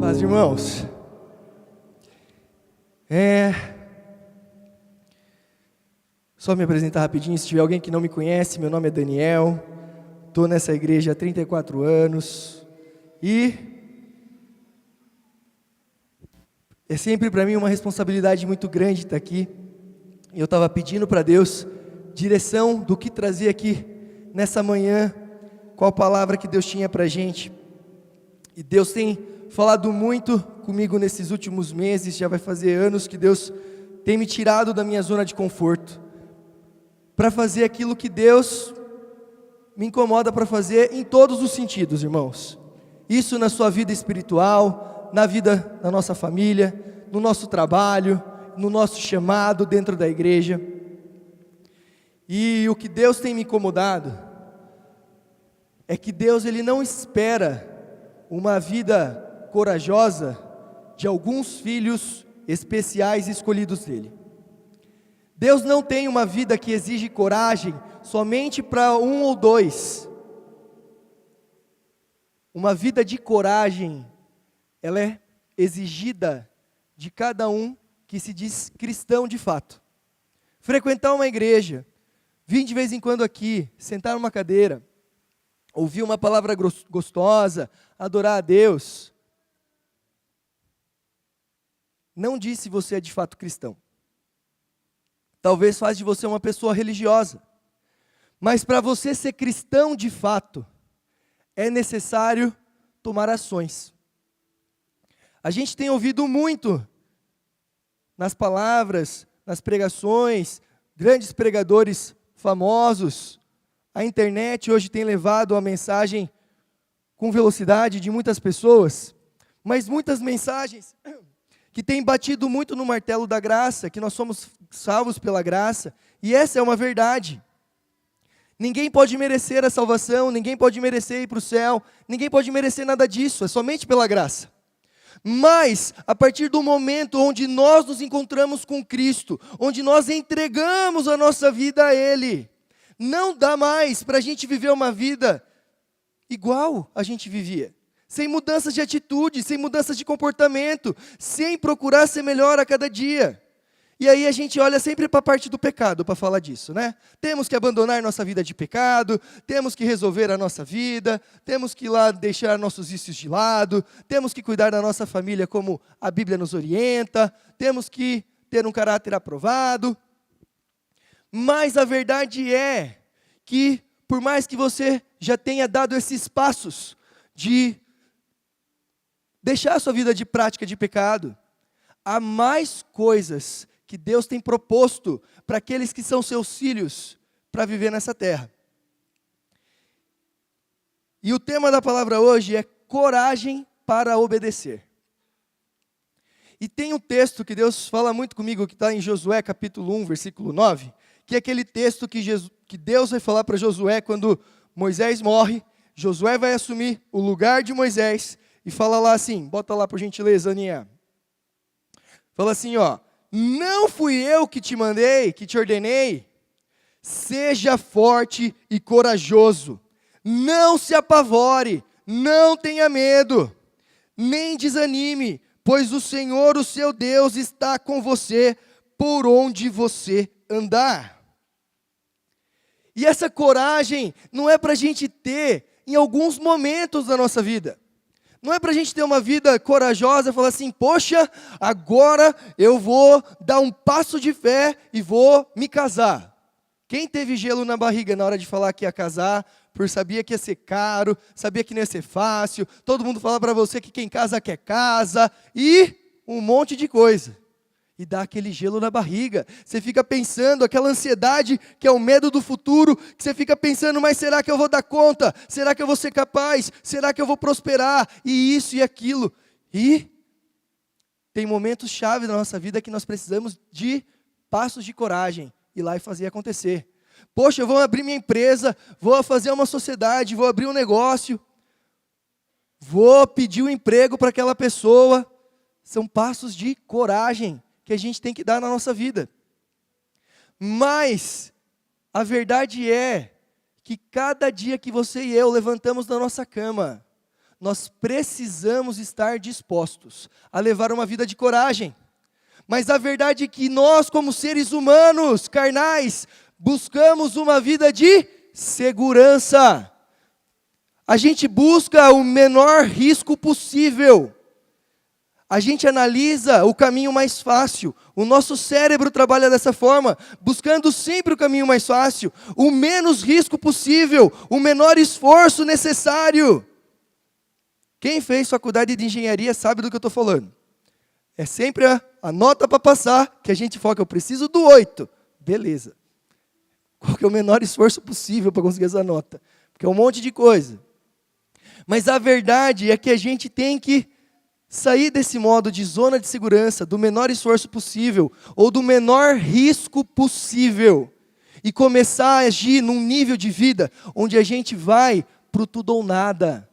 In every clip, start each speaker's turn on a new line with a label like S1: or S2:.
S1: Paz, irmãos. Só me apresentar rapidinho, se tiver alguém que não me conhece, meu nome é Daniel, estou nessa igreja há 34 anos, e é sempre para mim uma responsabilidade muito grande estar aqui. Eu estava pedindo para Deus direção do que trazer aqui nessa manhã, qual palavra que Deus tinha para a gente, e Deus tem falado muito comigo nesses últimos meses, já vai fazer anos que Deus tem me tirado da minha zona de conforto, para fazer aquilo que Deus me incomoda para fazer em todos os sentidos, irmãos. Isso na sua vida espiritual, na vida da nossa família, no nosso trabalho, no nosso chamado dentro da igreja. E o que Deus tem me incomodado é que Deus, Ele não espera uma vida corajosa de alguns filhos especiais escolhidos dele. Deus não tem uma vida que exige coragem somente para um ou dois. Uma vida de coragem, ela é exigida de cada um que se diz cristão de fato. Frequentar uma igreja, vir de vez em quando aqui, sentar numa cadeira, ouvir uma palavra gostosa, adorar a Deus, não diz se você é de fato cristão. Talvez faz de você uma pessoa religiosa. Mas para você ser cristão de fato, é necessário tomar ações. A gente tem ouvido muito nas palavras, nas pregações, grandes pregadores famosos. A internet hoje tem levado a mensagem com velocidade de muitas pessoas, mas muitas mensagens que têm batido muito no martelo da graça, que nós somos salvos pela graça, e essa é uma verdade. Ninguém pode merecer a salvação, ninguém pode merecer ir para o céu, ninguém pode merecer nada disso, é somente pela graça. Mas, a partir do momento onde nós nos encontramos com Cristo, onde nós entregamos a nossa vida a Ele, não dá mais para a gente viver uma vida igual a gente vivia. Sem mudanças de atitude, sem mudanças de comportamento, sem procurar ser melhor a cada dia. E aí a gente olha sempre para a parte do pecado para falar disso, né? Temos que abandonar nossa vida de pecado, temos que resolver a nossa vida, temos que ir lá deixar nossos vícios de lado, temos que cuidar da nossa família como a Bíblia nos orienta, temos que ter um caráter aprovado. Mas a verdade é que, por mais que você já tenha dado esses passos de deixar a sua vida de prática de pecado, há mais coisas que Deus tem proposto para aqueles que são seus filhos para viver nessa terra. E o tema da palavra hoje é coragem para obedecer. E tem um texto que Deus fala muito comigo, que está em Josué capítulo 1, versículo 9, que é aquele texto que Deus vai falar para Josué quando Moisés morre. Josué vai assumir o lugar de Moisés e fala lá assim, bota lá por gentileza, Aninha. Fala assim, ó: não fui eu que te mandei, que te ordenei? Seja forte e corajoso, não se apavore, não tenha medo, nem desanime, pois o Senhor, o seu Deus, está com você por onde você andar. E essa coragem não é para a gente ter em alguns momentos da nossa vida. Não é para a gente ter uma vida corajosa e falar assim, poxa, agora eu vou dar um passo de fé e vou me casar. Quem teve gelo na barriga na hora de falar que ia casar, por sabia que ia ser caro, sabia que não ia ser fácil, todo mundo fala para você que quem casa quer casa, e um monte de coisa. E dá aquele gelo na barriga. Você fica pensando, aquela ansiedade que é o medo do futuro, que você fica pensando, mas será que eu vou dar conta? Será que eu vou ser capaz? Será que eu vou prosperar? E isso e aquilo. E tem momentos chave na nossa vida que nós precisamos de passos de coragem, ir lá e fazer acontecer. Poxa, eu vou abrir minha empresa, vou fazer uma sociedade, vou abrir um negócio, vou pedir um emprego para aquela pessoa. São passos de coragem que a gente tem que dar na nossa vida. Mas a verdade é que cada dia que você e eu levantamos da nossa cama, nós precisamos estar dispostos a levar uma vida de coragem. Mas a verdade é que nós, como seres humanos, carnais, buscamos uma vida de segurança. A gente busca o menor risco possível. A gente analisa o caminho mais fácil. O nosso cérebro trabalha dessa forma, buscando sempre o caminho mais fácil, o menos risco possível, o menor esforço necessário. Quem fez faculdade de engenharia sabe do que eu estou falando. É sempre a nota para passar, que a gente foca, eu preciso do 8. Beleza. Qual que é o menor esforço possível para conseguir essa nota? Porque é um monte de coisa. Mas a verdade é que a gente tem que sair desse modo de zona de segurança, do menor esforço possível, ou do menor risco possível, e começar a agir num nível de vida onde a gente vai para o tudo ou nada.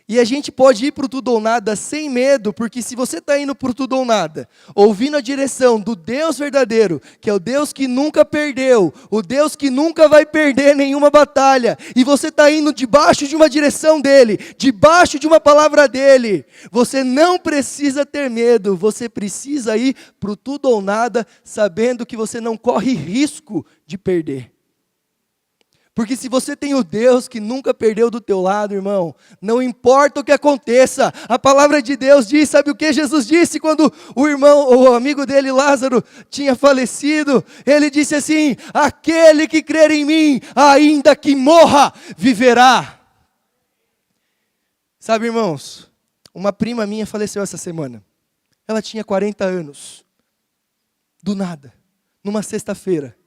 S1: E a gente pode ir para o tudo ou nada sem medo, porque se você está indo para o tudo ou nada, ouvindo a direção do Deus verdadeiro, que é o Deus que nunca perdeu, o Deus que nunca vai perder nenhuma batalha, e você está indo debaixo de uma direção dele, debaixo de uma palavra dele, você não precisa ter medo, você precisa ir para o tudo ou nada, sabendo que você não corre risco de perder. Porque se você tem o Deus que nunca perdeu do teu lado, irmão, não importa o que aconteça, a palavra de Deus diz, sabe o que Jesus disse quando o amigo dele, Lázaro, tinha falecido? Ele disse assim, aquele que crer em mim, ainda que morra, viverá. Sabe, irmãos, uma prima minha faleceu essa semana. Ela tinha 40 anos. Do nada, numa sexta-feira.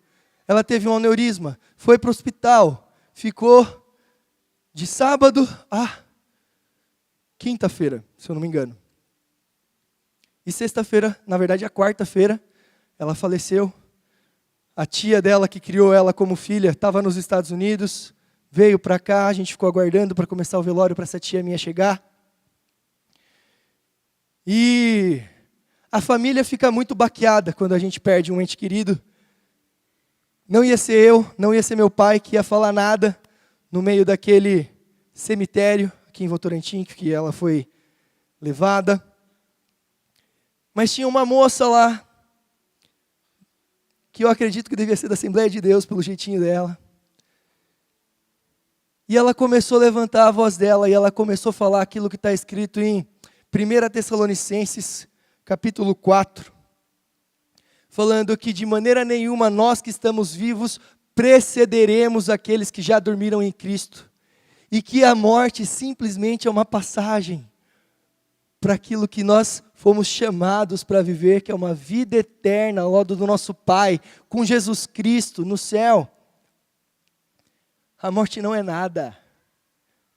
S1: Ela teve um aneurisma, foi para o hospital, ficou de sábado a quinta-feira, se eu não me engano. E sexta-feira, na verdade a quarta-feira, ela faleceu. A tia dela, que criou ela como filha, estava nos Estados Unidos, veio para cá, a gente ficou aguardando para começar o velório para essa tia minha chegar. E a família fica muito baqueada quando a gente perde um ente querido. Não ia ser eu, não ia ser meu pai que ia falar nada no meio daquele cemitério aqui em Votorantim, que ela foi levada. Mas tinha uma moça lá, que eu acredito que devia ser da Assembleia de Deus, pelo jeitinho dela. E ela começou a levantar a voz dela, e ela começou a falar aquilo que está escrito em 1 Tessalonicenses, capítulo 4. Falando que de maneira nenhuma nós que estamos vivos precederemos aqueles que já dormiram em Cristo. E que a morte simplesmente é uma passagem para aquilo que nós fomos chamados para viver, que é uma vida eterna ao lado do nosso Pai, com Jesus Cristo no céu. A morte não é nada.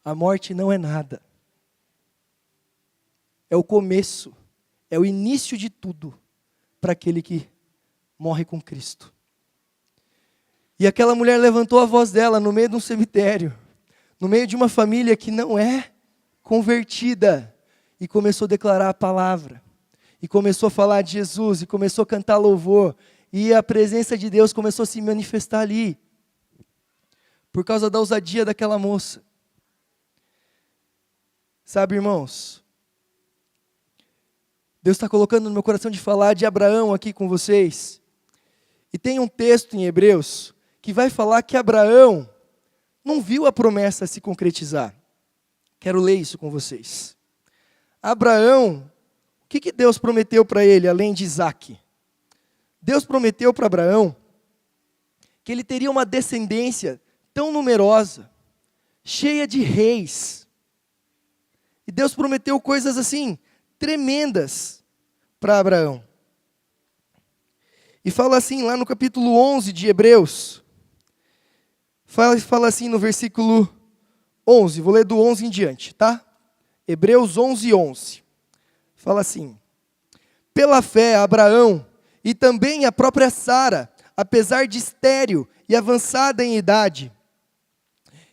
S1: A morte não é nada. É o começo, é o início de tudo para aquele que morre com Cristo. E aquela mulher levantou a voz dela no meio de um cemitério, no meio de uma família que não é convertida, e começou a declarar a palavra, e começou a falar de Jesus, e começou a cantar louvor, e a presença de Deus começou a se manifestar ali, por causa da ousadia daquela moça. Sabe, irmãos, Deus está colocando no meu coração de falar de Abraão aqui com vocês. E tem um texto em Hebreus que vai falar que Abraão não viu a promessa se concretizar. Quero ler isso com vocês. Abraão, o que Deus prometeu para ele, além de Isaac? Deus prometeu para Abraão que ele teria uma descendência tão numerosa, cheia de reis. E Deus prometeu coisas assim, tremendas para Abraão. E fala assim lá no capítulo 11 de Hebreus. Fala assim no versículo 11. Vou ler do 11 em diante, tá? Hebreus 11, 11. Fala assim. Pela fé, Abraão e também a própria Sara, apesar de estéril e avançada em idade,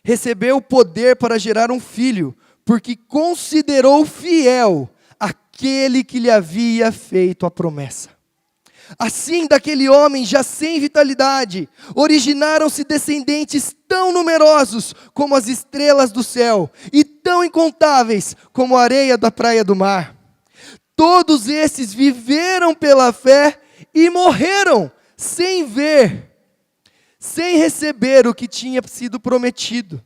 S1: recebeu o poder para gerar um filho, porque considerou fiel aquele que lhe havia feito a promessa. Assim, daquele homem já sem vitalidade, originaram-se descendentes tão numerosos como as estrelas do céu, e tão incontáveis como a areia da praia do mar. Todos esses viveram pela fé e morreram sem ver, sem receber o que tinha sido prometido.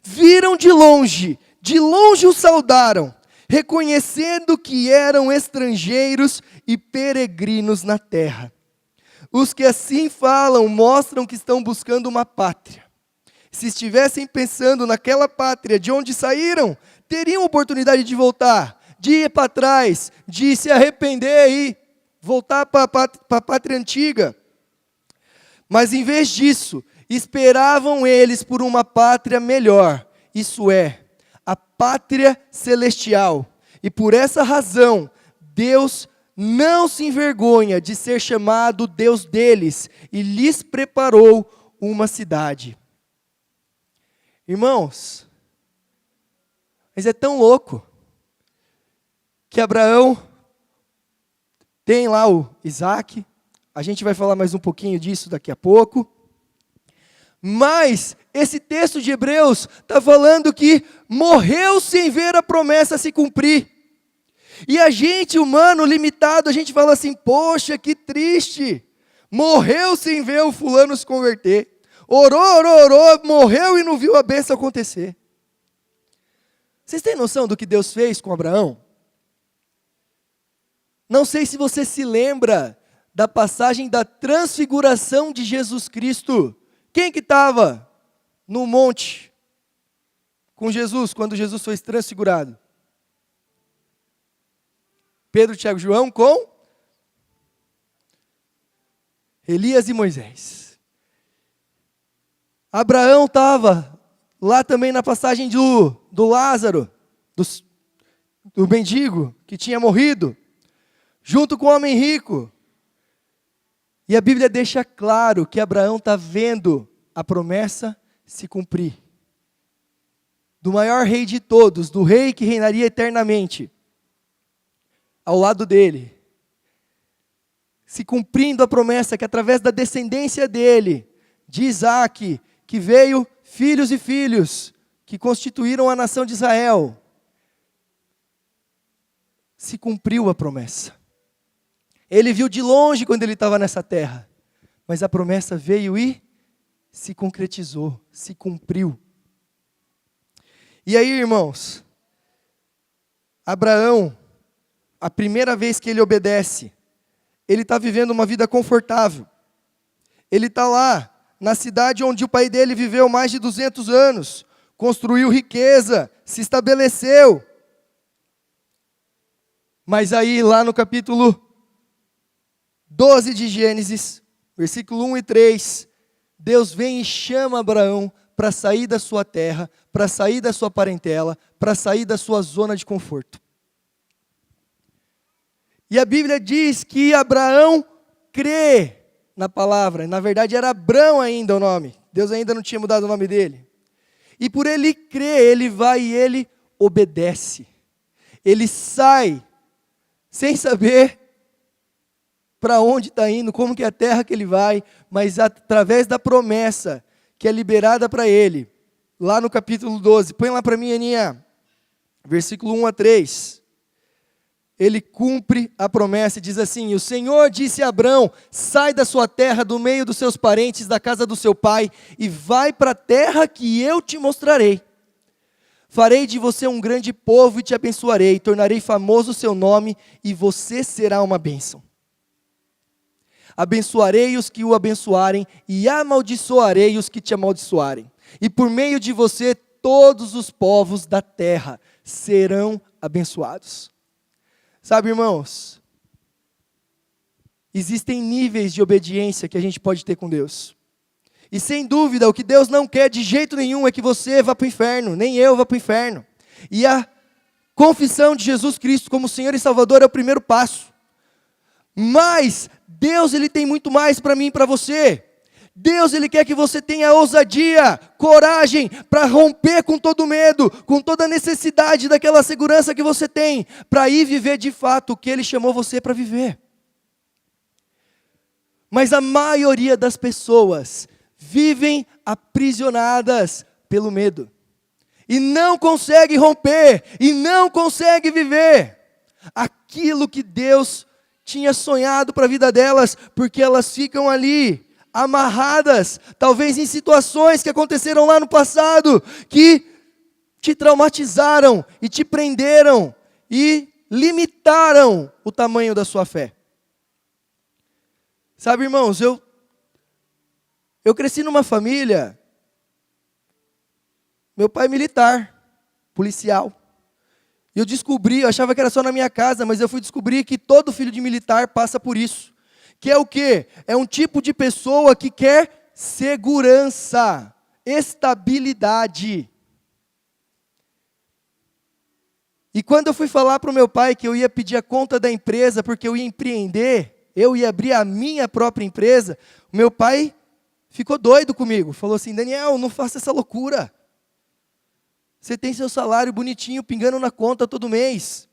S1: Viram de longe o saudaram, reconhecendo que eram estrangeiros e peregrinos na terra. Os que assim falam mostram que estão buscando uma pátria. Se estivessem pensando naquela pátria de onde saíram, teriam oportunidade de voltar, de ir para trás, de se arrepender e voltar para a pátria antiga. Mas em vez disso, esperavam eles por uma pátria melhor, isso é, a pátria celestial. E por essa razão, Deus não se envergonha de ser chamado Deus deles e lhes preparou uma cidade. Irmãos, mas é tão louco que Abraão tem lá o Isaac, a gente vai falar mais um pouquinho disso daqui a pouco, mas esse texto de Hebreus está falando que morreu sem ver a promessa se cumprir. E a gente, humano, limitado, a gente fala assim, poxa, que triste, morreu sem ver o fulano se converter, orou, morreu e não viu a bênção acontecer. Vocês têm noção do que Deus fez com Abraão? Não sei se você se lembra da passagem da transfiguração de Jesus Cristo. Quem que estava no monte com Jesus, quando Jesus foi transfigurado? Pedro, Tiago e João com Elias e Moisés. Abraão estava lá também na passagem do Lázaro, do mendigo que tinha morrido, junto com o homem rico. E a Bíblia deixa claro que Abraão está vendo a promessa se cumprir. Do maior rei de todos, do rei que reinaria eternamente, ao lado dele, se cumprindo a promessa que através da descendência dele, de Isaac, que veio filhos e filhos, que constituíram a nação de Israel, se cumpriu a promessa. Ele viu de longe quando ele estava nessa terra, mas a promessa veio e se concretizou, se cumpriu. E aí, irmãos, Abraão, a primeira vez que ele obedece, ele está vivendo uma vida confortável. Ele está lá, na cidade onde o pai dele viveu mais de 200 anos, construiu riqueza, se estabeleceu. Mas aí, lá no capítulo 12 de Gênesis, versículo 1 e 3, Deus vem e chama Abraão para sair da sua terra, para sair da sua parentela, para sair da sua zona de conforto. E a Bíblia diz que Abraão crê na palavra, na verdade era Abrão ainda o nome, Deus ainda não tinha mudado o nome dele. E por ele crer, ele vai e ele obedece. Ele sai, sem saber para onde está indo, como que é a terra que ele vai, mas através da promessa que é liberada para ele, lá no capítulo 12, põe lá para mim, Aninha, versículo 1 a 3, ele cumpre a promessa e diz assim, o Senhor disse a Abrão, sai da sua terra, do meio dos seus parentes, da casa do seu pai, e vai para a terra que eu te mostrarei. Farei de você um grande povo e te abençoarei, tornarei famoso o seu nome e você será uma bênção. Abençoarei os que o abençoarem e amaldiçoarei os que te amaldiçoarem. E por meio de você todos os povos da terra serão abençoados. Sabe, irmãos, existem níveis de obediência que a gente pode ter com Deus. E sem dúvida, o que Deus não quer de jeito nenhum é que você vá para o inferno, nem eu vá para o inferno. E a confissão de Jesus Cristo como Senhor e Salvador é o primeiro passo. Mas Deus, Ele tem muito mais para mim e para você. Deus, Ele quer que você tenha ousadia, coragem para romper com todo medo, com toda necessidade daquela segurança que você tem, para ir viver de fato o que Ele chamou você para viver. Mas a maioria das pessoas vivem aprisionadas pelo medo. E não consegue romper, e não consegue viver aquilo que Deus tinha sonhado para a vida delas, porque elas ficam ali, amarradas, talvez em situações que aconteceram lá no passado, que te traumatizaram e te prenderam e limitaram o tamanho da sua fé. Sabe, irmãos, eu cresci numa família, meu pai é militar, policial. E eu achava que era só na minha casa, mas eu fui descobrir que todo filho de militar passa por isso. Que é o quê? É um tipo de pessoa que quer segurança, estabilidade. E quando eu fui falar para o meu pai que eu ia pedir a conta da empresa, porque eu ia empreender, eu ia abrir a minha própria empresa, o meu pai ficou doido comigo. Falou assim: Daniel, não faça essa loucura. Você tem seu salário bonitinho, pingando na conta todo mês.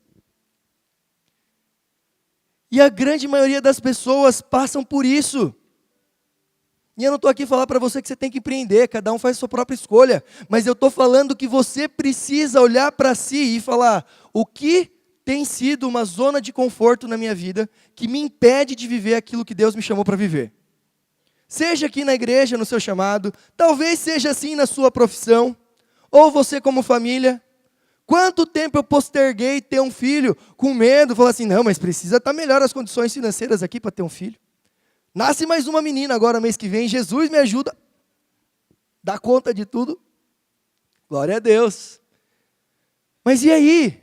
S1: E a grande maioria das pessoas passam por isso. E eu não estou aqui falar para você que você tem que empreender, cada um faz a sua própria escolha. Mas eu estou falando que você precisa olhar para si e falar: o que tem sido uma zona de conforto na minha vida que me impede de viver aquilo que Deus me chamou para viver? Seja aqui na igreja, no seu chamado, talvez seja assim na sua profissão, ou você como família. Quanto tempo eu posterguei ter um filho com medo, falar assim: não, mas precisa estar melhor as condições financeiras aqui para ter um filho. Nasce mais uma menina agora mês que vem, Jesus me ajuda, dá conta de tudo. Glória a Deus. Mas e aí?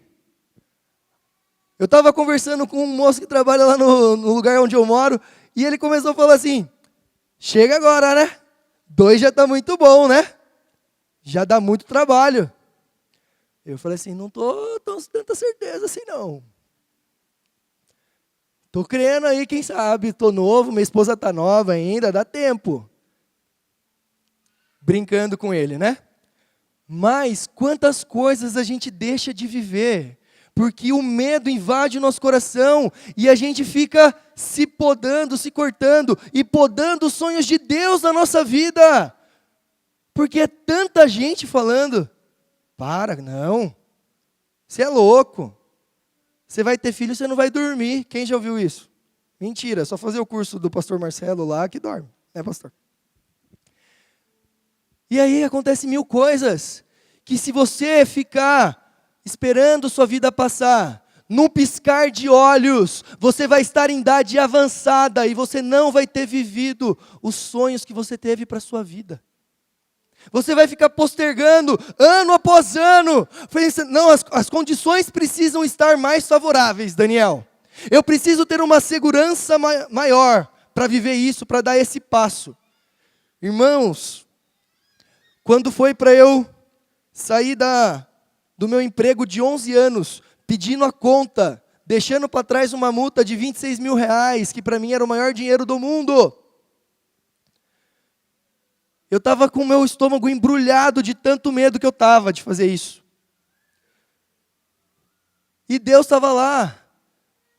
S1: Eu estava conversando com um moço que trabalha lá no lugar onde eu moro, e ele começou a falar assim: chega agora, né? 2 já está muito bom, né? Já dá muito trabalho. Eu falei assim: não estou com tanta certeza assim não. Estou crendo aí, quem sabe, estou novo, minha esposa está nova ainda, dá tempo. Brincando com ele, né? Mas quantas coisas a gente deixa de viver, porque o medo invade o nosso coração, e a gente fica se podando, se cortando, e podando os sonhos de Deus na nossa vida. Porque é tanta gente falando: para, não, você é louco, você vai ter filho, você não vai dormir. Quem já ouviu isso? Mentira, só fazer o curso do pastor Marcelo lá que dorme, né, pastor? E aí acontece 1000 coisas, que se você ficar esperando sua vida passar, num piscar de olhos, você vai estar em idade avançada, e você não vai ter vivido os sonhos que você teve para a sua vida. Você vai ficar postergando ano após ano. Não, as condições precisam estar mais favoráveis, Daniel. Eu preciso ter uma segurança maior para viver isso, para dar esse passo. Irmãos, quando foi para eu sair do meu emprego de 11 anos, pedindo a conta, deixando para trás uma multa de 26 mil reais, que para mim era o maior dinheiro do mundo, eu estava com o meu estômago embrulhado de tanto medo que eu estava de fazer isso. E Deus estava lá,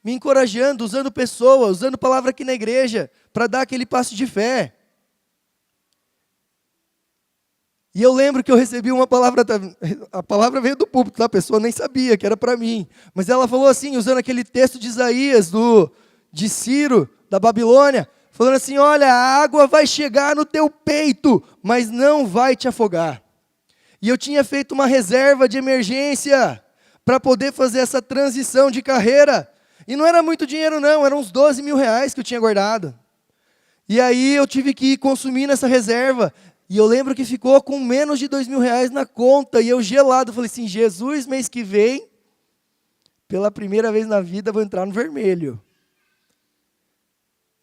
S1: me encorajando, usando pessoas, usando palavra aqui na igreja, para dar aquele passo de fé. E eu lembro que eu recebi uma palavra, a palavra veio do púlpito, a pessoa nem sabia que era para mim. Mas ela falou assim, usando aquele texto de Isaías, de Ciro, da Babilônia, falando assim: olha, a água vai chegar no teu peito, mas não vai te afogar. E eu tinha feito uma reserva de emergência para poder fazer essa transição de carreira. E não era muito dinheiro não, eram uns 12 mil reais que eu tinha guardado. E aí eu tive que ir consumindo essa reserva. E eu lembro que ficou com menos de 2 mil reais na conta. E eu gelado, falei assim: Jesus, mês que vem, pela primeira vez na vida, vou entrar no vermelho.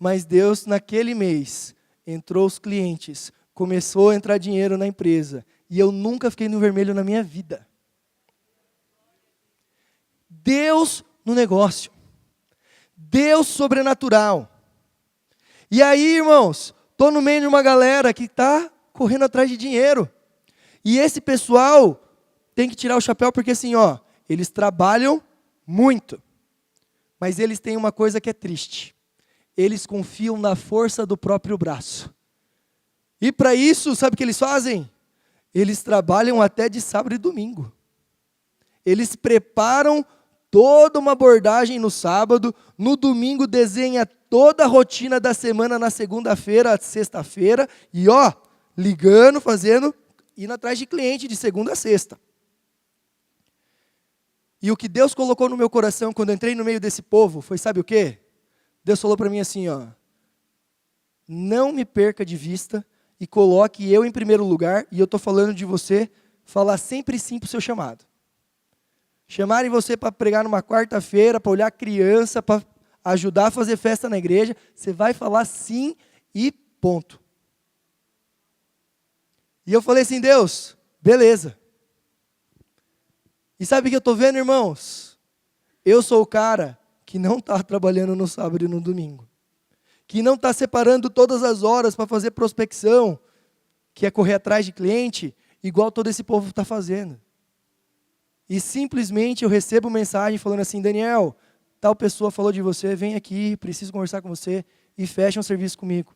S1: Mas Deus, naquele mês, entrou os clientes, começou a entrar dinheiro na empresa, e eu nunca fiquei no vermelho na minha vida. Deus no negócio. Deus sobrenatural. E aí, irmãos, Estou no meio de uma galera que está correndo atrás de dinheiro. E esse pessoal tem que tirar o chapéu porque assim, ó, eles trabalham muito. Mas eles têm uma coisa que é triste. Eles confiam na força do próprio braço. E para isso, sabe o que eles fazem? Eles trabalham até de sábado e domingo. Eles preparam toda uma abordagem no sábado, no domingo desenha toda a rotina da semana na segunda-feira, sexta-feira, e ó, ligando, fazendo, indo atrás de cliente de segunda a sexta. E o que Deus colocou no meu coração quando eu entrei no meio desse povo foi, sabe o quê? Deus falou para mim assim, ó, não me perca de vista e coloque eu em primeiro lugar, e eu estou falando de você, falar sempre sim para o seu chamado. Chamarem você para pregar numa quarta-feira, para olhar criança, para ajudar a fazer festa na igreja, você vai falar sim e ponto. E eu falei assim, Deus, beleza. E sabe o que eu estou vendo, irmãos? Eu sou o cara que não está trabalhando no sábado e no domingo. Que não está separando todas as horas para fazer prospecção, que é correr atrás de cliente, igual todo esse povo está fazendo. E simplesmente eu recebo mensagem falando assim, Daniel, tal pessoa falou de você, vem aqui, preciso conversar com você, e fecha um serviço comigo.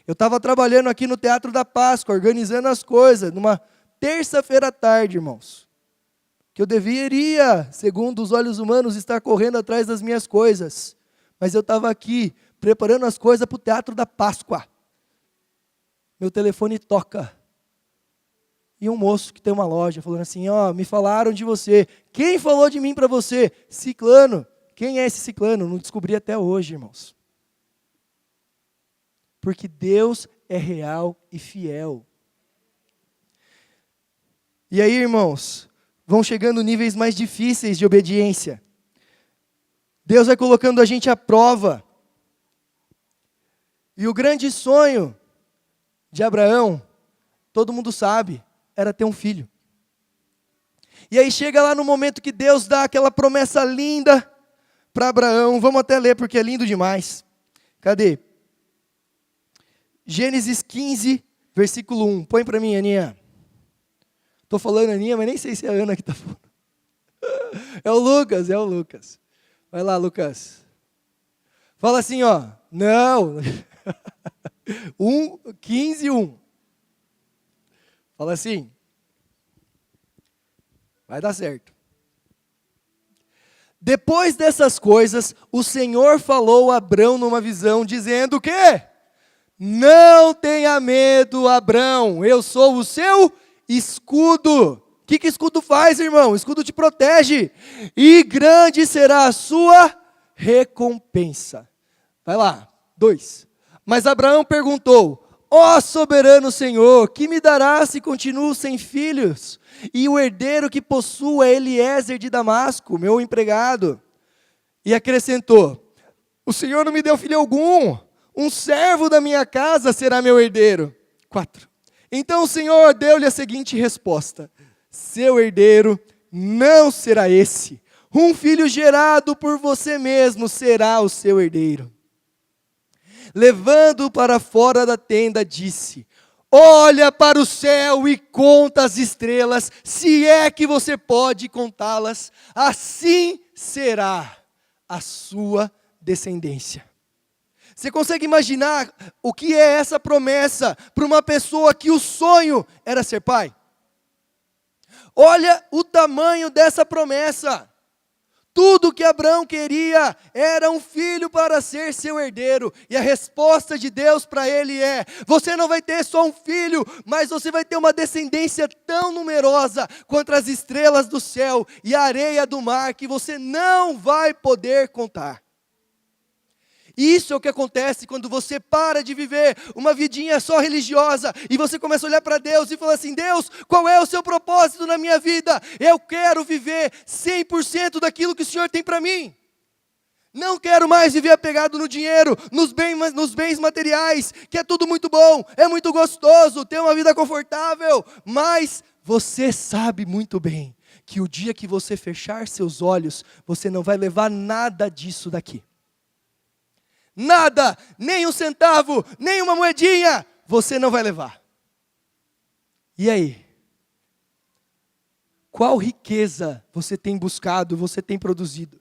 S1: Eu estava trabalhando aqui no Teatro da Páscoa, organizando as coisas, numa terça-feira à tarde, irmãos. Que eu deveria, segundo os olhos humanos, estar correndo atrás das minhas coisas. Mas eu estava aqui, preparando as coisas para o Teatro da Páscoa. Meu telefone toca. E um moço que tem uma loja, falando assim, ó, me falaram de você. Quem falou de mim para você? Ciclano. Quem é esse ciclano? Não descobri até hoje, irmãos. Porque Deus é real e fiel. E aí, irmãos, vão chegando níveis mais difíceis de obediência. Deus vai colocando a gente à prova. E o grande sonho de Abraão, todo mundo sabe, era ter um filho. E aí chega lá no momento que Deus dá aquela promessa linda para Abraão. Vamos até ler porque é lindo demais. Cadê? Gênesis 15, versículo 1. Põe para mim, Aninha. Estou falando Aninha, mas nem sei se é a Ana que está falando. É o Lucas, é o Lucas. Vai lá, Lucas. Fala assim, ó. Não. 15, 1. Fala assim. Vai dar certo. Depois dessas coisas, o Senhor falou a Abrão numa visão, dizendo o quê? Não tenha medo, Abrão, eu sou o seu escudo. O que escudo faz, irmão? Escudo te protege. E grande será a sua recompensa. Vai lá, 2. Mas Abraão perguntou, ó soberano Senhor, que me dará se continuo sem filhos? E o herdeiro que possuo é Eliezer de Damasco, meu empregado. E acrescentou, o Senhor não me deu filho algum, um servo da minha casa será meu herdeiro. 4. Então o Senhor deu-lhe a seguinte resposta, seu herdeiro não será esse, um filho gerado por você mesmo será o seu herdeiro. Levando-o para fora da tenda, disse, olha para o céu e conta as estrelas, se é que você pode contá-las, assim será a sua descendência. Você consegue imaginar o que é essa promessa para uma pessoa que o sonho era ser pai? Olha o tamanho dessa promessa. Tudo que Abraão queria era um filho para ser seu herdeiro. E a resposta de Deus para ele é, você não vai ter só um filho, mas você vai ter uma descendência tão numerosa quanto as estrelas do céu e a areia do mar, que você não vai poder contar. Isso é o que acontece quando você para de viver uma vidinha só religiosa e você começa a olhar para Deus e falar assim, Deus, qual é o seu propósito na minha vida? Eu quero viver 100% daquilo que o Senhor tem para mim. Não quero mais viver apegado no dinheiro, nos bens materiais, que é tudo muito bom, é muito gostoso, ter uma vida confortável, mas você sabe muito bem que o dia que você fechar seus olhos, você não vai levar nada disso daqui. nada, nem um centavo, nem uma moedinha, você não vai levar. E aí? Qual riqueza você tem buscado, você tem produzido?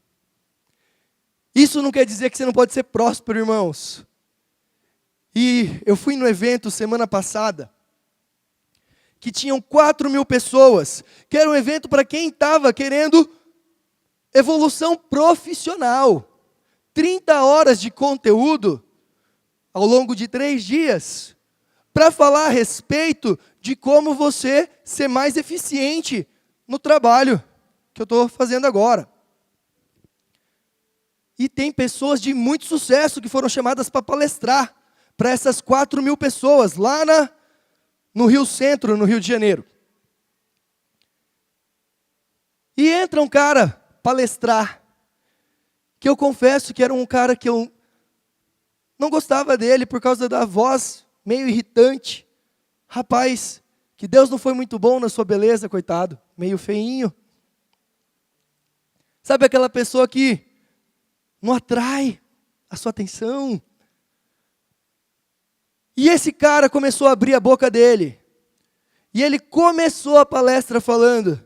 S1: Isso não quer dizer que você não pode ser próspero, irmãos. E eu fui no evento semana passada, que tinham 4.000 pessoas, que era um evento para quem estava querendo evolução profissional. 30 horas de conteúdo, ao longo de 3 dias, para falar a respeito de como você ser mais eficiente no trabalho que eu estou fazendo agora. E tem pessoas de muito sucesso que foram chamadas para palestrar para essas 4.000 pessoas, lá no Rio Centro, no Rio de Janeiro. E entra um cara palestrar, que eu confesso que era um cara que eu não gostava dele por causa da voz meio irritante. Rapaz, que Deus não foi muito bom na sua beleza, coitado, meio feinho. Sabe aquela pessoa que não atrai a sua atenção? E esse cara começou a abrir a boca dele. E ele começou a palestra falando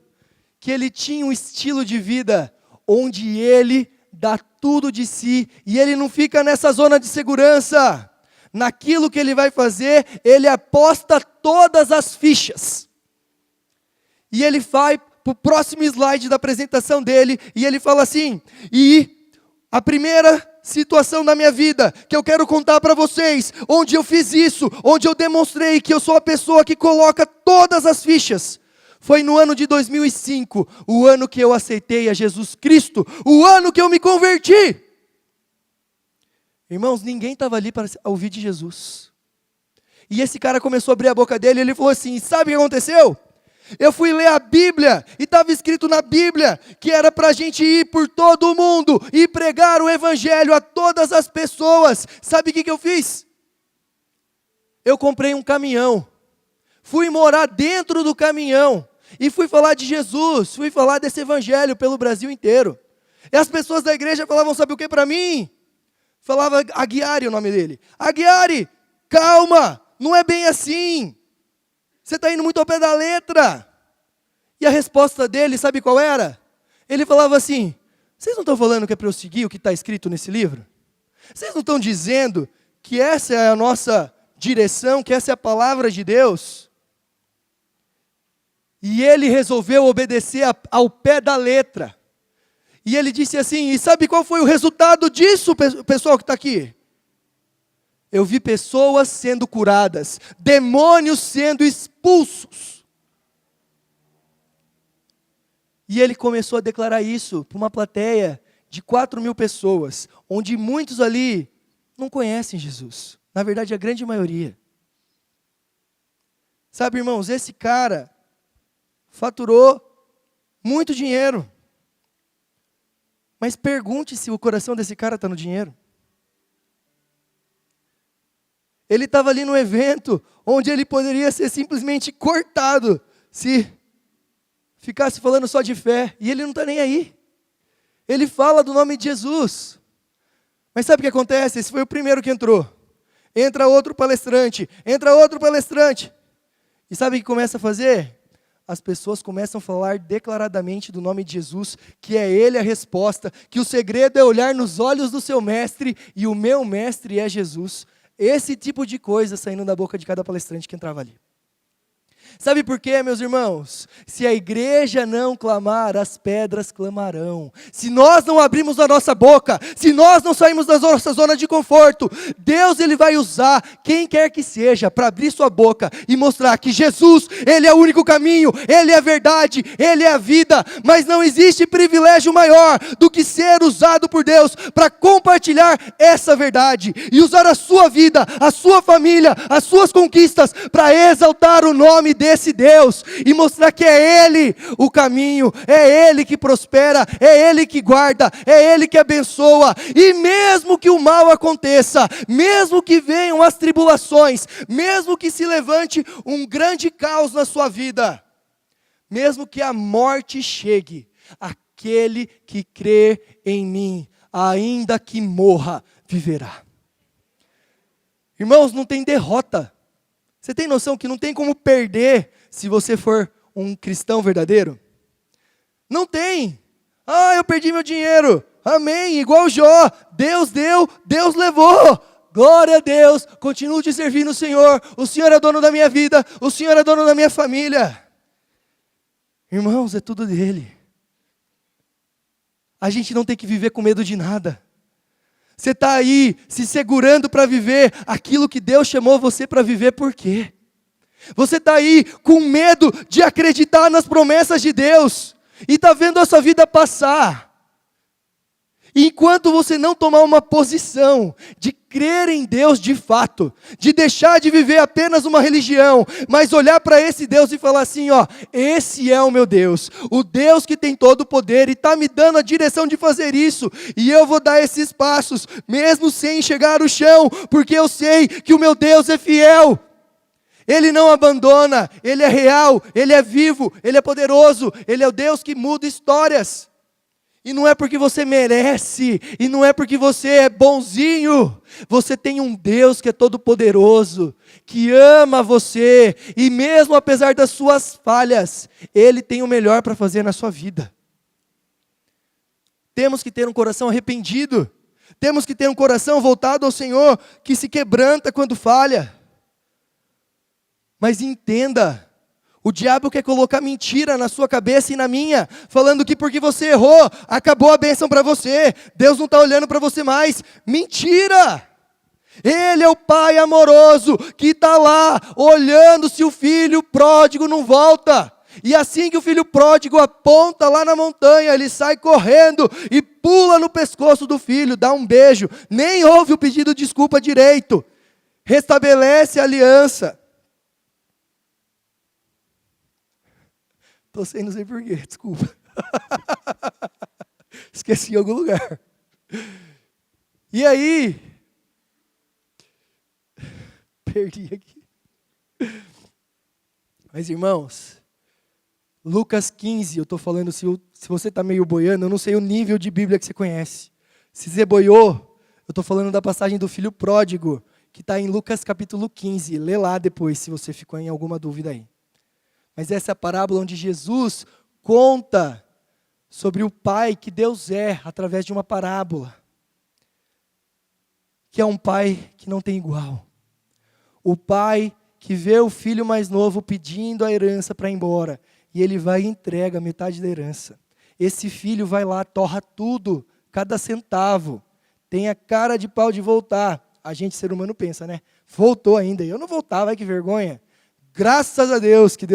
S1: que ele tinha um estilo de vida onde ele dá tudo de si e ele não fica nessa zona de segurança. Naquilo que ele vai fazer, ele aposta todas as fichas. E ele vai para o próximo slide da apresentação dele e ele fala assim: e a primeira situação da minha vida que eu quero contar para vocês, onde eu fiz isso, onde eu demonstrei que eu sou a pessoa que coloca todas as fichas, foi no ano de 2005, o ano que eu aceitei a Jesus Cristo, o ano que eu me converti. Irmãos, ninguém estava ali para ouvir de Jesus. E esse cara começou a abrir a boca dele e ele falou assim: sabe o que aconteceu? Eu fui ler a Bíblia e estava escrito na Bíblia que era para a gente ir por todo o mundo e pregar o Evangelho a todas as pessoas. Sabe o que eu fiz? Eu comprei um caminhão, fui morar dentro do caminhão e fui falar de Jesus, fui falar desse Evangelho pelo Brasil inteiro. E as pessoas da igreja falavam, sabe o que para mim? Falava Aguiari, o nome dele. Aguiari, calma, não é bem assim. Você está indo muito ao pé da letra. E a resposta dele, sabe qual era? Ele falava assim: vocês não estão falando que é para eu seguir o que está escrito nesse livro? Vocês não estão dizendo que essa é a nossa direção, que essa é a palavra de Deus? E ele resolveu obedecer ao pé da letra. E ele disse assim: e sabe qual foi o resultado disso, pessoal que está aqui? Eu vi pessoas sendo curadas, demônios sendo expulsos. E ele começou a declarar isso para uma plateia de 4.000 pessoas, onde muitos ali não conhecem Jesus. Na verdade, a grande maioria. Sabe, irmãos, esse cara faturou muito dinheiro. Mas pergunte se o coração desse cara está no dinheiro. Ele estava ali no evento onde ele poderia ser simplesmente cortado se ficasse falando só de fé. E ele não está nem aí. Ele fala do nome de Jesus. Mas sabe o que acontece? Esse foi o primeiro que entrou. Entra outro palestrante. Entra outro palestrante. E sabe o que começa a fazer? As pessoas começam a falar declaradamente do nome de Jesus, que é Ele a resposta, que o segredo é olhar nos olhos do seu mestre, e o meu mestre é Jesus. Esse tipo de coisa saindo da boca de cada palestrante que entrava ali. Sabe por quê, meus irmãos? Se a igreja não clamar, as pedras clamarão. Se nós não abrimos a nossa boca, se nós não saímos da nossa zona de conforto, Deus ele vai usar quem quer que seja para abrir sua boca e mostrar que Jesus, Ele é o único caminho, Ele é a verdade, Ele é a vida, mas não existe privilégio maior do que ser usado por Deus para compartilhar essa verdade e usar a sua vida, a sua família, as suas conquistas para exaltar o nome desse Deus e mostrar que é Ele o caminho, é Ele que prospera, é Ele que guarda, é Ele que abençoa. E mesmo que o mal aconteça, mesmo que venham as tribulações, mesmo que se levante um grande caos na sua vida, mesmo que a morte chegue, aquele que crê em mim, ainda que morra, viverá. Irmãos, não tem derrota. Você tem noção que não tem como perder se você for um cristão verdadeiro? Não tem. Ah, eu perdi meu dinheiro. Amém, igual Jó. Deus deu, Deus levou. Glória a Deus, continuo te servindo, Senhor. O Senhor é dono da minha vida, o Senhor é dono da minha família. Irmãos, é tudo dele. A gente não tem que viver com medo de nada. Você está aí se segurando para viver aquilo que Deus chamou você para viver, por quê? Você está aí com medo de acreditar nas promessas de Deus e está vendo a sua vida passar. E enquanto você não tomar uma posição de crer em Deus de fato, de deixar de viver apenas uma religião, mas olhar para esse Deus e falar assim, ó, esse é o meu Deus, o Deus que tem todo o poder e está me dando a direção de fazer isso, e eu vou dar esses passos, mesmo sem chegar ao chão, porque eu sei que o meu Deus é fiel. Ele não abandona, Ele é real, Ele é vivo, Ele é poderoso, Ele é o Deus que muda histórias. E não é porque você merece, e não é porque você é bonzinho. Você tem um Deus que é todo poderoso, que ama você, e mesmo apesar das suas falhas, Ele tem o melhor para fazer na sua vida. Temos que ter um coração arrependido, temos que ter um coração voltado ao Senhor, que se quebranta quando falha. Mas entenda, o diabo quer colocar mentira na sua cabeça e na minha, falando que porque você errou, acabou a bênção para você, Deus não está olhando para você mais. Mentira! Ele é o pai amoroso, que está lá, olhando se o filho pródigo não volta. E assim que o filho pródigo aponta lá na montanha, ele sai correndo e pula no pescoço do filho, dá um beijo, nem ouve o pedido de desculpa direito, restabelece a aliança. Estou sem, não sei porquê, desculpa. Esqueci em algum lugar. E aí, perdi aqui. Mas irmãos, Lucas 15, eu estou falando, se você está meio boiando, eu não sei o nível de Bíblia que você conhece. Se você boiou, eu estou falando da passagem do filho pródigo, que está em Lucas capítulo 15. Lê lá depois, se você ficou em alguma dúvida aí. Mas essa é a parábola onde Jesus conta sobre o Pai que Deus é, através de uma parábola. Que é um Pai que não tem igual. O Pai que vê o filho mais novo pedindo a herança para ir embora. E ele vai e entrega metade da herança. Esse filho vai lá, torra tudo, cada centavo. Tem a cara de pau de voltar. A gente, ser humano, pensa, né? Voltou ainda. Eu não voltava, que vergonha. Graças a Deus que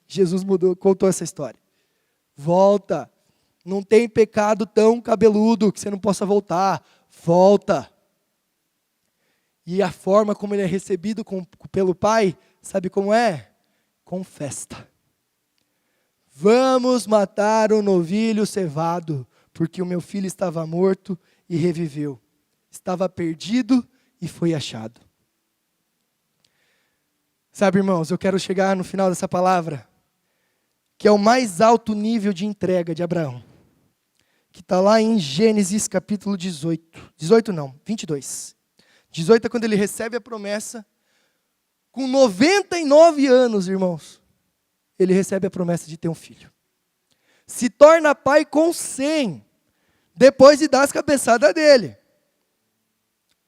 S1: Jesus contou essa história. Volta. Não tem pecado tão cabeludo que você não possa voltar. Volta. E a forma como ele é recebido pelo Pai, sabe como é? Com festa. Vamos matar o novilho cevado, porque o meu filho estava morto e reviveu. Estava perdido e foi achado. Sabe, irmãos, eu quero chegar no final dessa palavra, que é o mais alto nível de entrega de Abraão, que está lá em Gênesis capítulo 18. 18 não, 22. 18 é quando ele recebe a promessa, com 99 anos, irmãos, ele recebe a promessa de ter um filho. Se torna pai com 100, depois de dar as cabeçadas dele.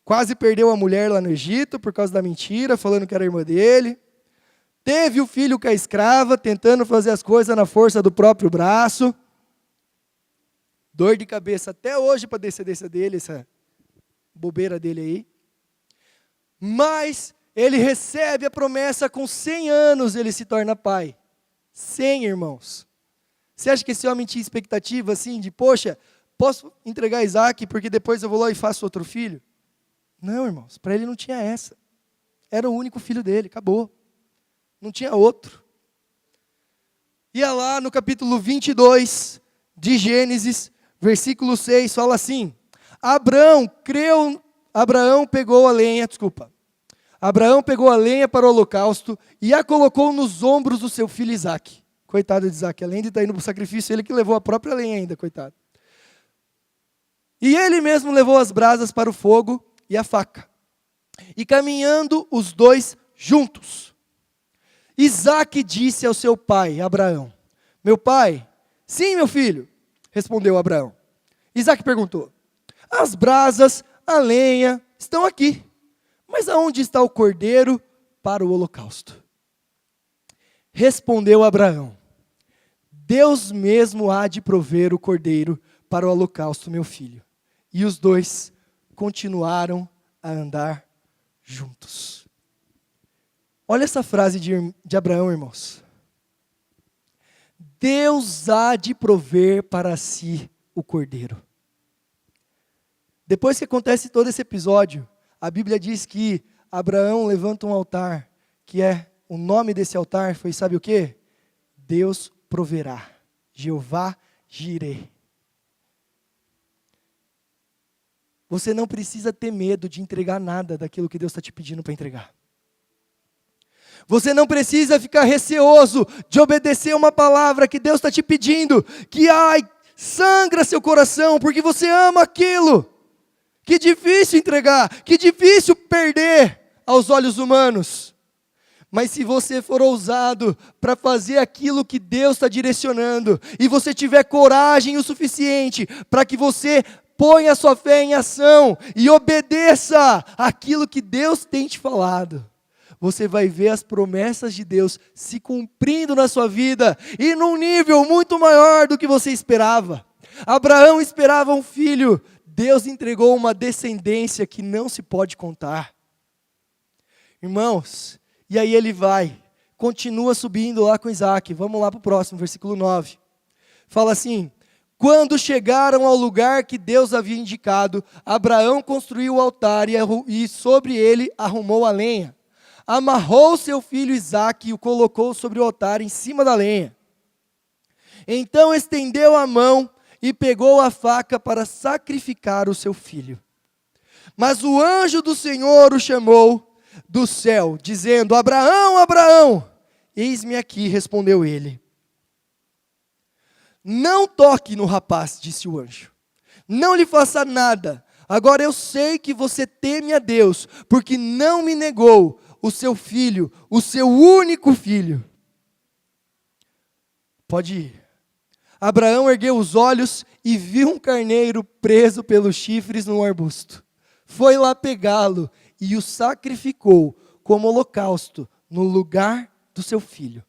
S1: Quase perdeu a mulher lá no Egito por causa da mentira, falando que era irmã dele. Teve o filho com a escrava, tentando fazer as coisas na força do próprio braço. Dor de cabeça até hoje para a descendência dele, essa bobeira dele aí. Mas ele recebe a promessa com 100 anos, ele se torna pai. 100, irmãos. Você acha que esse homem tinha expectativa assim de, poxa, posso entregar Isaac porque depois eu vou lá e faço outro filho? Não, irmãos, para ele não tinha essa. Era o único filho dele, acabou. Não tinha outro. E lá no capítulo 22 de Gênesis, versículo 6, fala assim: Abraão pegou a lenha para o holocausto e a colocou nos ombros do seu filho Isaque. Coitado de Isaque, além de estar indo para o sacrifício, ele que levou a própria lenha ainda, coitado. E ele mesmo levou as brasas para o fogo e a faca. E caminhando os dois juntos, Isaque disse ao seu pai, Abraão: meu pai? Sim, meu filho, respondeu Abraão. Isaque perguntou: as brasas, a lenha estão aqui, mas aonde está o cordeiro para o holocausto? Respondeu Abraão: Deus mesmo há de prover o cordeiro para o holocausto, meu filho. E os dois continuaram a andar juntos. Olha essa frase de Abraão, irmãos. Deus há de prover para si o cordeiro. Depois que acontece todo esse episódio, a Bíblia diz que Abraão levanta um altar, que é, o nome desse altar foi, sabe o quê? Deus proverá. Jeová Jireh. Você não precisa ter medo de entregar nada daquilo que Deus está te pedindo para entregar. Você não precisa ficar receoso de obedecer uma palavra que Deus está te pedindo, que sangra seu coração, porque você ama aquilo. Que difícil entregar, que difícil perder aos olhos humanos. Mas se você for ousado para fazer aquilo que Deus está direcionando, e você tiver coragem o suficiente para que você ponha a sua fé em ação e obedeça aquilo que Deus tem te falado, você vai ver as promessas de Deus se cumprindo na sua vida, e num nível muito maior do que você esperava. Abraão esperava um filho, Deus entregou uma descendência que não se pode contar. Irmãos, e aí ele continua subindo lá com Isaque. Vamos lá para o próximo, versículo 9. Fala assim: quando chegaram ao lugar que Deus havia indicado, Abraão construiu o altar e sobre ele arrumou a lenha. Amarrou seu filho Isaque e o colocou sobre o altar em cima da lenha. Então estendeu a mão e pegou a faca para sacrificar o seu filho. Mas o anjo do Senhor o chamou do céu, dizendo: Abraão, Abraão! Eis-me aqui, respondeu ele. Não toque no rapaz, disse o anjo. Não lhe faça nada. Agora eu sei que você teme a Deus, porque não me negou o seu filho, o seu único filho. Pode ir. Abraão ergueu os olhos e viu um carneiro preso pelos chifres no arbusto. Foi lá pegá-lo e o sacrificou como holocausto no lugar do seu filho.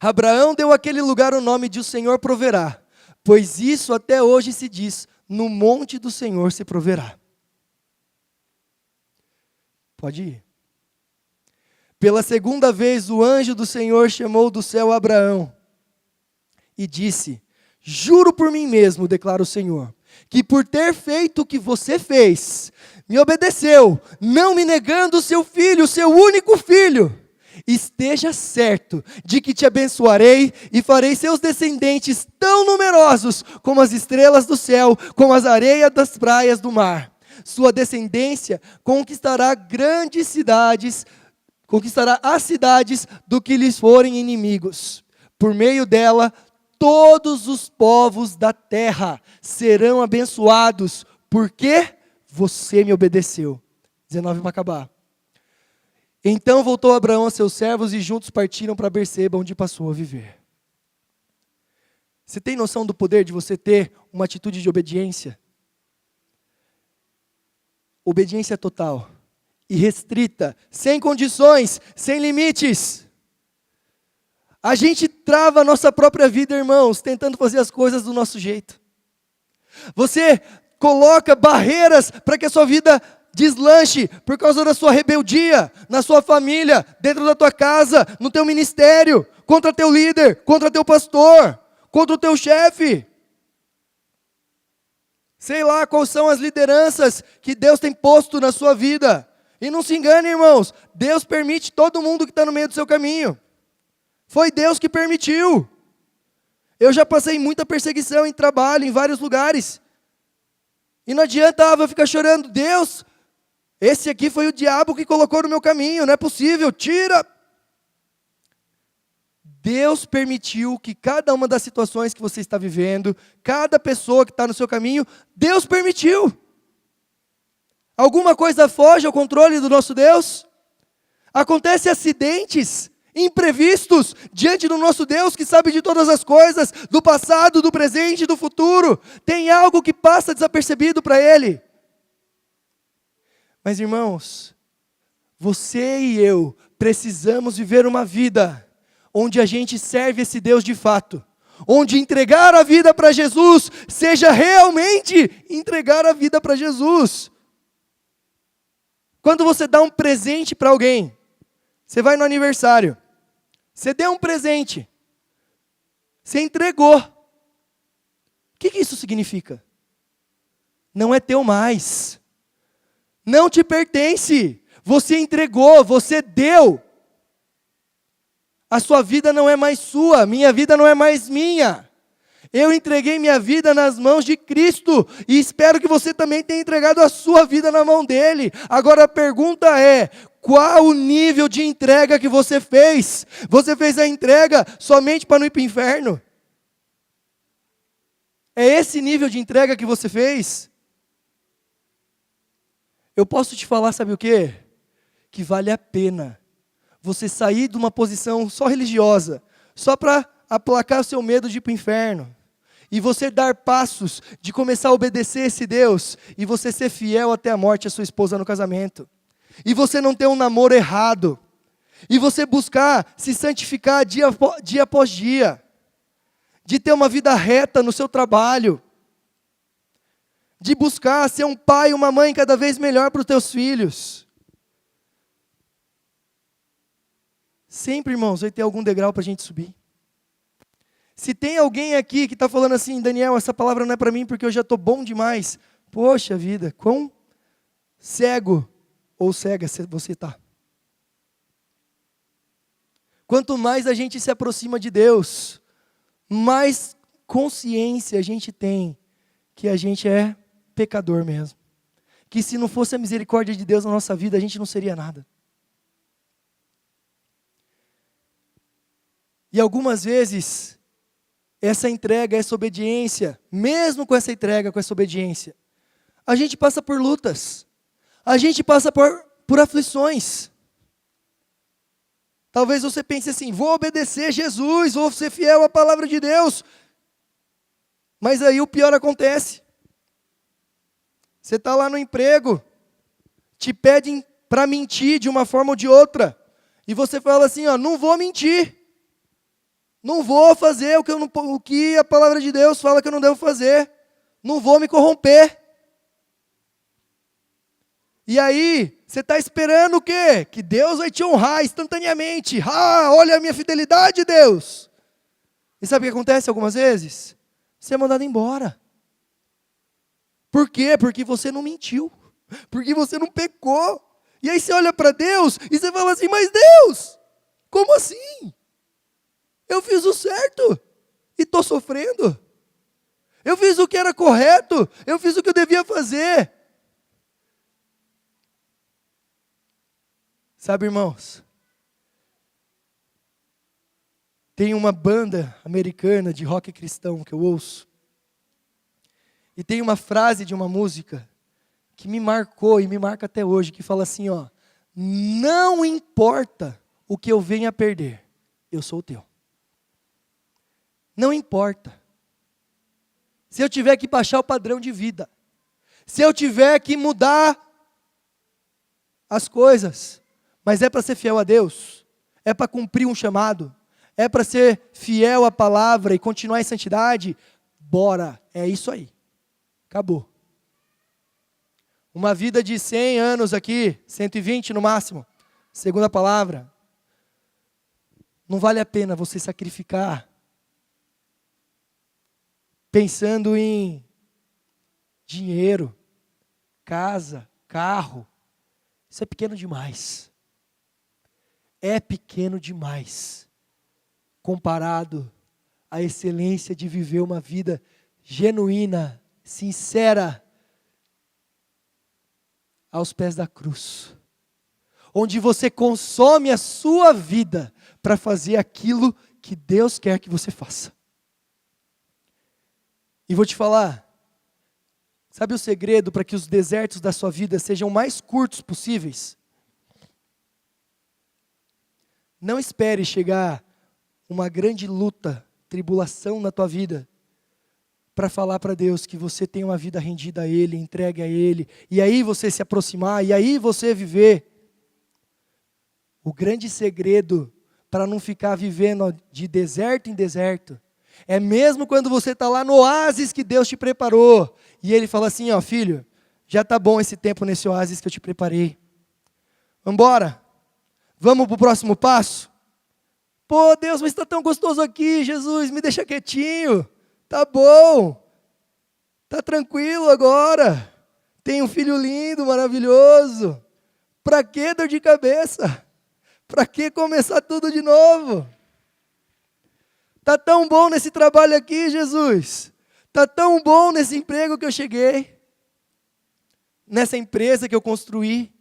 S1: Abraão deu àquele lugar o nome de o Senhor proverá, pois isso até hoje se diz: no monte do Senhor se proverá. Pode ir. Pela segunda vez o anjo do Senhor chamou do céu Abraão e disse: juro por mim mesmo, declara o Senhor, que por ter feito o que você fez, me obedeceu, não me negando o seu filho, o seu único filho. Esteja certo de que te abençoarei e farei seus descendentes tão numerosos como as estrelas do céu, como as areias das praias do mar. Sua descendência conquistará grandes cidades, conquistará as cidades do que lhes forem inimigos. Por meio dela, todos os povos da terra serão abençoados, porque você me obedeceu. 19 para acabar. Então voltou Abraão a seus servos e juntos partiram para Berseba, onde passou a viver. Você tem noção do poder de você ter uma atitude de obediência? Obediência total, irrestrita, sem condições, sem limites. A gente trava a nossa própria vida, irmãos, tentando fazer as coisas do nosso jeito. Você coloca barreiras para que a sua vida deslanche por causa da sua rebeldia, na sua família, dentro da tua casa, no teu ministério, contra teu líder, contra teu pastor, contra o teu chefe. Sei lá quais são as lideranças que Deus tem posto na sua vida. E não se engane, irmãos, Deus permite todo mundo que está no meio do seu caminho. Foi Deus que permitiu. Eu já passei muita perseguição em trabalho, em vários lugares. E não adiantava eu ficar chorando: Deus, esse aqui foi o diabo que colocou no meu caminho, não é possível, tira. Deus permitiu que cada uma das situações que você está vivendo, cada pessoa que está no seu caminho, Deus permitiu. Alguma coisa foge ao controle do nosso Deus? Acontecem acidentes imprevistos diante do nosso Deus que sabe de todas as coisas, do passado, do presente e do futuro. Tem algo que passa desapercebido para Ele. Mas irmãos, você e eu precisamos viver uma vida onde a gente serve esse Deus de fato. Onde entregar a vida para Jesus seja realmente entregar a vida para Jesus. Quando você dá um presente para alguém, você vai no aniversário, você deu um presente, você entregou. O que isso significa? Não é teu mais. Não te pertence. Você entregou, você deu. A sua vida não é mais sua, minha vida não é mais minha. Eu entreguei minha vida nas mãos de Cristo e espero que você também tenha entregado a sua vida na mão dele. Agora a pergunta é: qual o nível de entrega que você fez? Você fez a entrega somente para não ir para o inferno? É esse nível de entrega que você fez? Eu posso te falar, sabe o quê? Que vale a pena você sair de uma posição só religiosa, só para aplacar o seu medo de ir para o inferno, e você dar passos de começar a obedecer esse Deus, e você ser fiel até a morte à sua esposa no casamento, e você não ter um namoro errado, e você buscar se santificar dia após dia, de ter uma vida reta no seu trabalho, de buscar ser um pai e uma mãe cada vez melhor para os teus filhos. Sempre, irmãos, vai ter algum degrau para a gente subir. Se tem alguém aqui que está falando assim: Daniel, essa palavra não é para mim porque eu já estou bom demais. Poxa vida, quão cego ou cega você está. Quanto mais a gente se aproxima de Deus, mais consciência a gente tem que a gente é pecador mesmo. Que se não fosse a misericórdia de Deus na nossa vida, a gente não seria nada. E algumas vezes, essa entrega, essa obediência, mesmo com essa entrega, com essa obediência, a gente passa por lutas, a gente passa por aflições. Talvez você pense assim: vou obedecer Jesus, vou ser fiel à palavra de Deus. Mas aí o pior acontece. Você está lá no emprego, te pedem para mentir de uma forma ou de outra, e você fala assim: ó, não vou mentir. Não vou fazer o que a palavra de Deus fala que eu não devo fazer. Não vou me corromper. E aí, você está esperando o quê? Que Deus vai te honrar instantaneamente. Olha a minha fidelidade, Deus. E sabe o que acontece algumas vezes? Você é mandado embora. Por quê? Porque você não mentiu. Porque você não pecou. E aí você olha para Deus e você fala assim: mas Deus, como assim? Eu fiz o certo e estou sofrendo. Eu fiz o que era correto, eu fiz o que eu devia fazer. Sabe, irmãos, tem uma banda americana de rock cristão que eu ouço, e tem uma frase de uma música que me marcou e me marca até hoje, que fala assim, ó: não importa o que eu venha a perder, eu sou o teu. Não importa. Se eu tiver que baixar o padrão de vida, se eu tiver que mudar as coisas, mas é para ser fiel a Deus, é para cumprir um chamado, é para ser fiel à palavra e continuar em santidade, bora, é isso aí. Acabou. Uma vida de 100 anos aqui, 120 no máximo, segundo a palavra, não vale a pena você sacrificar pensando em dinheiro, casa, carro. Isso é pequeno demais. É pequeno demais comparado à excelência de viver uma vida genuína, sincera, aos pés da cruz, onde você consome a sua vida para fazer aquilo que Deus quer que você faça. E vou te falar, Sabe o segredo para que os desertos da sua vida sejam mais curtos possíveis? Não espere chegar uma grande luta, tribulação na tua vida, para falar para Deus que você tem uma vida rendida a Ele, entregue a Ele, e aí você se aproximar, e aí você viver. O grande segredo para não ficar vivendo de deserto em deserto, é mesmo quando você está lá no oásis que Deus te preparou, e Ele fala assim, ó filho, já está bom esse tempo nesse oásis que eu te preparei. Vamos embora? Vamos para o próximo passo? Pô, Deus, mas está tão gostoso aqui, Jesus, me deixa quietinho. Tá bom. Tá tranquilo agora. Tem um filho lindo, maravilhoso. Para que dor de cabeça? Para que começar tudo de novo? Tá tão bom nesse trabalho aqui, Jesus. Tá tão bom nesse emprego que eu cheguei. Nessa empresa que eu construí.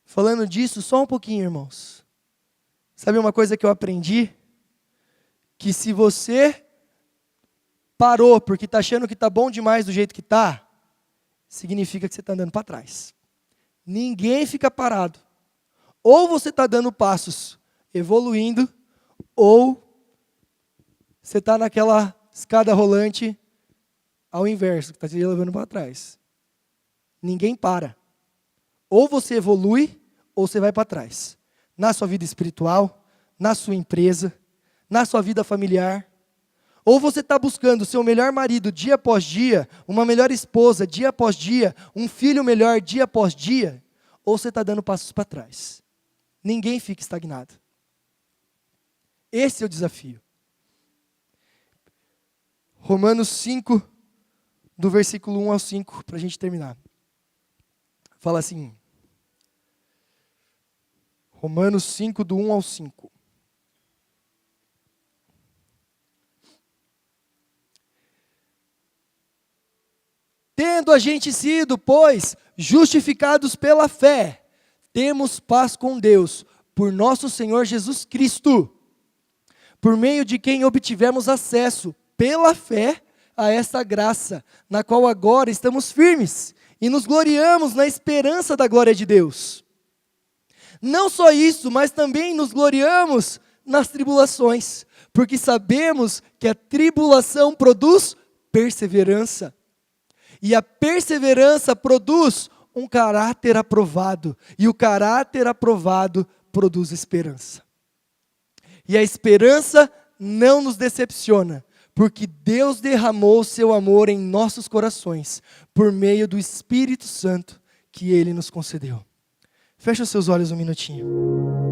S1: Falando disso, só um pouquinho, irmãos. Sabe uma coisa que eu aprendi? Que se você parou porque está achando que está bom demais do jeito que está, significa que você está andando para trás. Ninguém fica parado. Ou você está dando passos, evoluindo, ou você está naquela escada rolante ao inverso, que está te levando para trás. Ninguém para. Ou você evolui, ou você vai para trás. Na sua vida espiritual, na sua empresa, na sua vida familiar. Ou você está buscando o seu melhor marido dia após dia, uma melhor esposa dia após dia, um filho melhor dia após dia, ou você está dando passos para trás. Ninguém fica estagnado. Esse é o desafio. Romanos 5, do versículo 1 ao 5, para a gente terminar. Fala assim, Romanos 5, do 1 ao 5. Tendo a gente sido, pois, justificados pela fé, temos paz com Deus, por nosso Senhor Jesus Cristo, por meio de quem obtivemos acesso, pela fé, a essa graça, na qual agora estamos firmes, e nos gloriamos na esperança da glória de Deus. Não só isso, mas também nos gloriamos nas tribulações, porque sabemos que a tribulação produz perseverança. E a perseverança produz um caráter aprovado. E o caráter aprovado produz esperança. E a esperança não nos decepciona, porque Deus derramou o seu amor em nossos corações, por meio do Espírito Santo que Ele nos concedeu. Fecha os seus olhos um minutinho.